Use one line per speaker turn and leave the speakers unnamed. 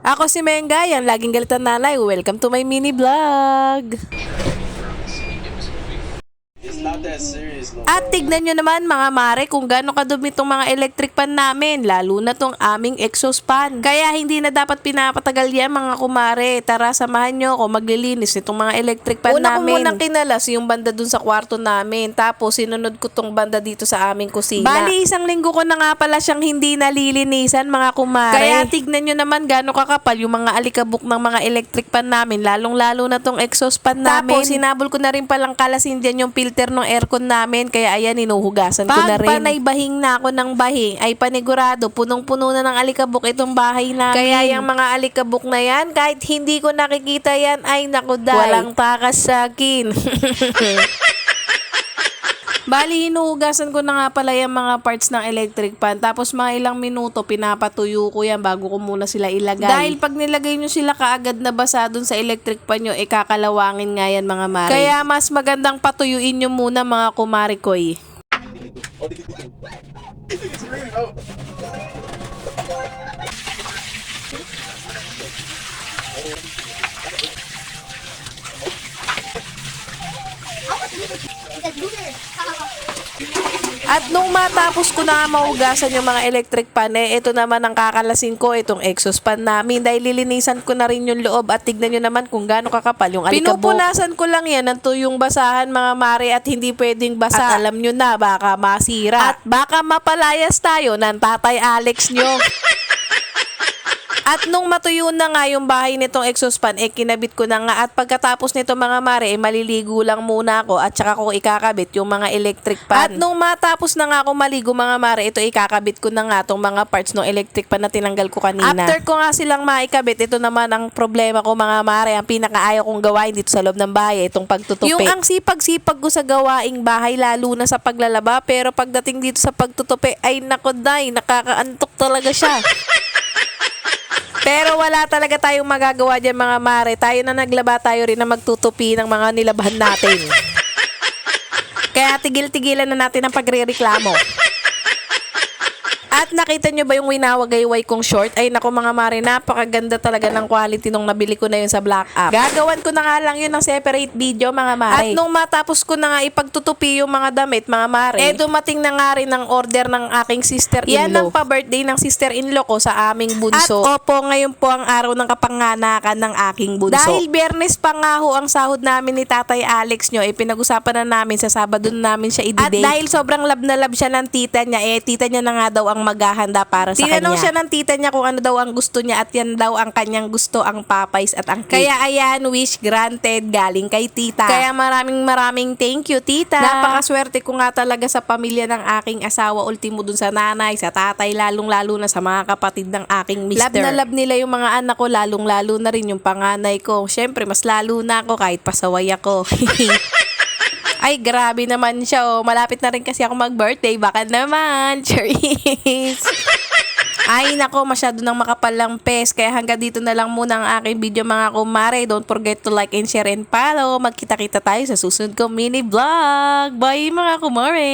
Ako si Menga, yan laging galitan nanay. Welcome to my mini vlog.
It's not that serious, no.
At tignan nyo naman mga mare kung gaano kadumi itong mga electric pan namin, lalo na tong aming exhaust fan. Kaya hindi na dapat pinapatagal yan mga kumare. Tara samahan nyo ako maglilinis nitong mga electric pan namin. Una ko munang kinalas yung banda dun sa kwarto namin, tapos sinunod ko tong banda dito sa aming kusina. Bali isang linggo ko na nga pala siyang hindi nalilinisan mga kumare. Kaya tignan nyo naman gaano kakapal yung mga alikabok ng mga electric pan namin, lalong lalo na tong exhaust fan namin. Tapos sinabol ko na rin palang kalasin dyan yung filter ng aircon namin, kaya ayan, inuhugasan ko na rin. Pag panay bahing na ako ng bahing, ay panigurado, punong-puno na ng alikabok itong bahay namin. Kaya yung mga alikabok na yan, kahit hindi ko nakikita yan, ay naku day, walang takas sa akin. Bali, hinuhugasan ko na nga pala yung mga parts ng electric pan. Tapos mga ilang minuto, pinapatuyo ko yan bago ko muna sila ilagay. Dahil pag nilagay nyo sila kaagad na basa dun sa electric pan nyo, kakalawangin nga yan mga mare. Kaya mas magandang patuyuin nyo muna mga kumarikoy. At nung matapos ko na mahugasan yung mga electric pan, ito naman ang kakalasin ko, itong exhaust fan namin. Dahil lilinisan ko na rin yung loob at tignan nyo naman kung gaano kakapal yung alikabok. Pinupunasan ko lang yan ng tuyong basahan mga mare, at hindi pwedeng basa. At alam nyo na, baka masira. At baka mapalayas tayo ng Tatay Alex nyo. At nung matuyo na nga yung bahay nitong exhaust fan, kinabit ko na nga. At pagkatapos nito mga mare, maliligo lang muna ako at saka ko ikakabit yung mga electric pan. At nung matapos na nga ako maligo mga mare, ito ikakabit ko na nga tong mga parts ng electric pan na tinanggal ko kanina. After ko nga silang maikabit, ito naman ang problema ko mga mare, ang pinakaayaw kong gawain dito sa loob ng bahay, itong pagtutupi. Yung ang sipag-sipag ko sa gawaing bahay, lalo na sa paglalaba, pero pagdating dito sa pagtutupi, ay nako day, nakakaantok talaga siya. Pero wala talaga tayong magagawa dyan mga mare. Tayo na naglaba, tayo rin na magtutupi ng mga nilabahan natin. Kaya tigil-tigilan na natin ang pagre-reklamo. At nakita nyo ba yung winawagayway kong short? Ay naku mga mare, napakaganda talaga ng quality nung nabili ko na yun sa Black App. Gagawan ko na nga lang yun ng separate video mga mare. At nung matapos ko na nga ipagtutupi yung mga damit mga mare, dumating na nga rin ang order ng aking sister-in-law. Yan ang pa-birthday ng sister-in-law ko sa aming bunso. At opo, ngayon po ang araw ng kapanganakan ng aking bunso. Dahil Biyernes pa nga ho ang sahod namin ni Tatay Alex nyo, pinag-usapan na namin sa Sabado na namin siya i-date. At dahil sobrang love na love siya ng tita niya, tita niya na nga daw ang maghahanda para sa kanya. Tinanong siya ng tita niya kung ano daw ang gusto niya, at yan daw ang kanyang gusto, ang Popeyes at ang cake. Kaya ayan, wish granted galing kay tita. Kaya maraming thank you tita. Napakaswerte ko nga talaga sa pamilya ng aking asawa, ultimo dun sa nanay, sa tatay, lalong-lalo na sa mga kapatid ng aking mister. Love na love nila yung mga anak ko, lalong-lalo na rin yung panganay ko. Syempre, mas lalo na ako kahit pasaway ako. Ay, grabe naman siya, oh. Malapit na rin kasi ako mag-birthday. Baka naman. Cheers! Ay, nako, masyado nang makapal lang pes. Kaya hanggang dito na lang muna ang aking video mga kumare. Don't forget to like and share and follow. Magkita-kita tayo sa susunod kong mini vlog. Bye mga kumare!